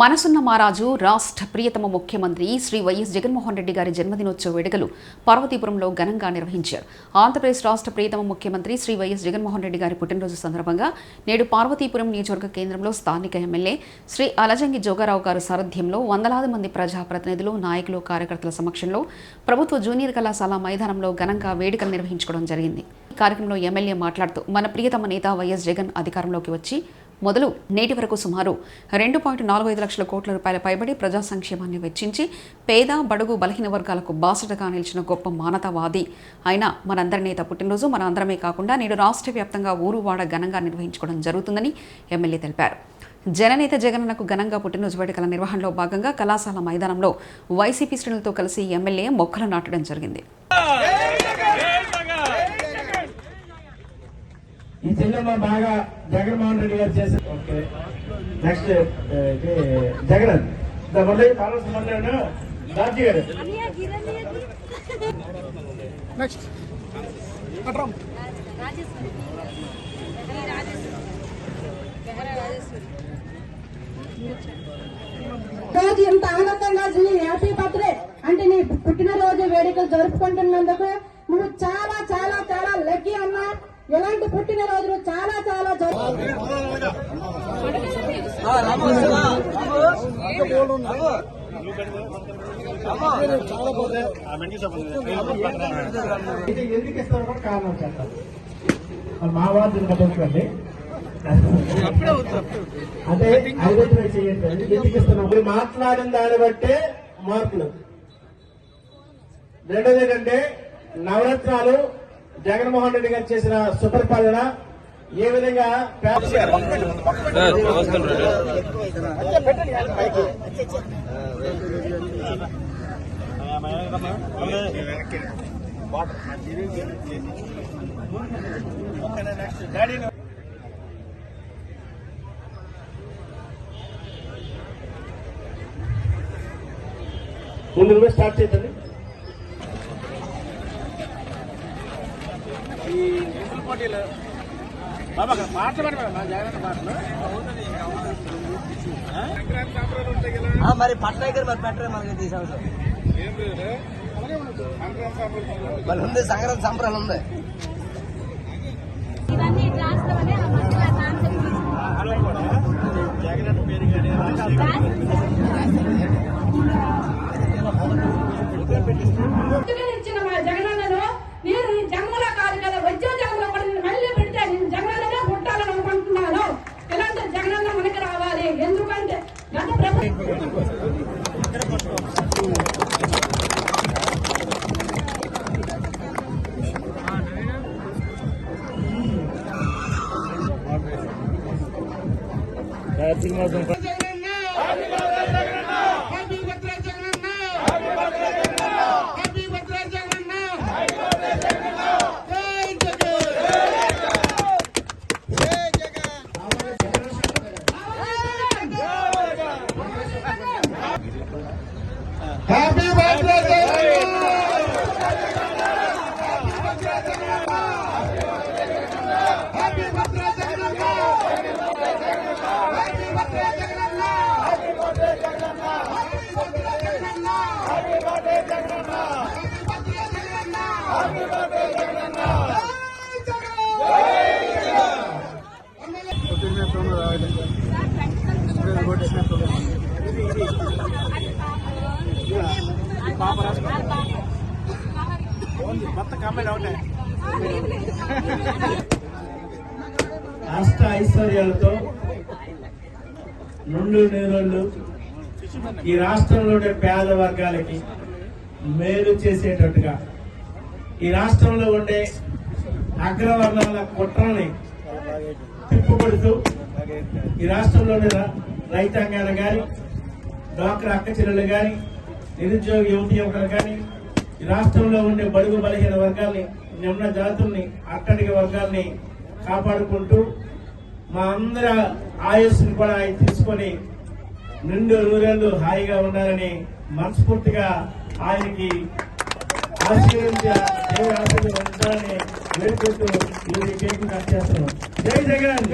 మనసున్న మారాజు రాష్ట్ర ప్రియతమ ముఖ్యమంత్రి శ్రీ వైఎస్ జగన్మోహన్ రెడ్డి గారి జన్మదినోత్సవ వేడుకలు పార్వతీపురంలో ఘనంగా నిర్వహించారు. ఆంధ్రప్రదేశ్ రాష్ట్ర ప్రియతమ ముఖ్యమంత్రి శ్రీ వైఎస్ జగన్మోహన్ రెడ్డి గారి పుట్టినరోజు సందర్భంగా నేడు పార్వతీపురం నియోజకవర్గ కేంద్రంలో స్థానిక ఎమ్మెల్యే శ్రీ అలజంగి జోగారావు గారి సారథ్యంలో వందలాది మంది ప్రజాప్రతినిధులు, నాయకులు, కార్యకర్తల సమక్షంలో ప్రభుత్వ జూనియర్ కళాశాల మైదానంలో ఘనంగా వేడుకలు నిర్వహించుకోవడం జరిగింది. ఈ కార్యక్రమంలో ఎమ్మెల్యే మాట్లాడుతూ మన ప్రియతమ నేత వైఎస్ జగన్ అధికారంలోకి వచ్చి మొదలు నేటి వరకు సుమారు 2.45 లక్షల కోట్ల రూపాయల పైబడి ప్రజా సంక్షేమాన్ని వెచ్చించి పేద, బడుగు, బలహీన వర్గాలకు బాసటగా నిలిచిన గొప్ప మానవతావాది అయిన మనందరి నేత పుట్టినరోజు మన అందరమే కాకుండా నేడు రాష్ట్ర వ్యాప్తంగా ఊరువాడ ఘనంగా నిర్వహించుకోవడం జరుగుతుందని ఎమ్మెల్యే తెలిపారు. జననేత జగనన్నకు ఘనంగా పుట్టినరోజు వేడుకల నిర్వహణలో భాగంగా కళాశాల మైదానంలో వైసీపీ శ్రేణులతో కలిసి ఎమ్మెల్యే మొక్కలు నాటడం జరిగింది. ఈ జిల్లాలో బాగా జగన్మోహన్ రెడ్డి గారు చేశారు. ఓకే, నెక్స్ట్ జగన్ రాజీ గారు నెక్స్ట్ రోజు ఎంత ఆనందంగా హ్యాపీ బర్త్డే అంటే నీ పుట్టినరోజు వేడుకలు జరుపుకుంటున్నందుకు నువ్వు చాలా చాలా చాలా లక్కీ అన్నా. ఇలాంటి పుట్టినరోజులు చాలా చాలా ఎందుకు ఇస్తారో కూడా కారణం చేస్తారు. మా వార్డుని పట్టుకోండి అంటే ఐడెంటిఫై చేయండి. ఎందుకు ఇస్తున్నాం మీరు మాట్లాడిన దాన్ని బట్టే మార్పులు. రెండోది ఏంటంటే నవరత్నాలు జగన్మోహన్ రెడ్డి గారు చేసిన సుపరిపాలన ఏ విధంగా ముందు నువ్వే స్టార్ట్ చేద్దండి. మరి పట్నాయకర్ మరి పెట్టరే మనకి తీసాం సార్. మరి ఉంది సంక్రాంతి సంబరాలు ఉంది. ఇచ్చిన మా జగనన్నను నేను ఈ జన్మలో కాదు కదా, వచ్చే జన్మలో కూడా నేను మళ్ళీ పెడితే నేను జగనన్ననే పుట్టాలని అనుకుంటున్నాను. ఇలాంటి జగనన్న మనకి రావాలి. ఎందుకంటే గత ప్రభుత్వం హ్యాపీ బర్త్డే అష్ట ఐశ్వర్యాలతో నుండు నీరోళ్ళు ఈ రాష్ట్రంలోని పేద వర్గాలకి మేలు చేసేటట్టుగా ఈ రాష్ట్రంలో ఉండే అగ్రవర్ణాల కుట్రల్ని తిప్పుకొడుతూ ఈ రాష్ట్రంలోని రైతాంగాలు కానీ, డ్వాక్రా అక్క చెల్లెలు కానీ, నిరుద్యోగ యువతి యువకులు కానీ, ఈ రాష్ట్రంలో ఉండే బడుగు బలహీన వర్గాల్ని, నిమ్న జాతుల్ని, అట్టడిగ వర్గాల్ని కాపాడుకుంటూ మా అందరి ఆయుస్సుని కూడా ఆయన తీసుకొని నిండు నూరేళ్లు హాయిగా ఉండాలని మనస్ఫూర్తిగా ఆయనకి ఆశీర్వదించాలని వేడుకుంటూ ఈ కేక్ కట్ చేస్తున్నాం. జై జగన్.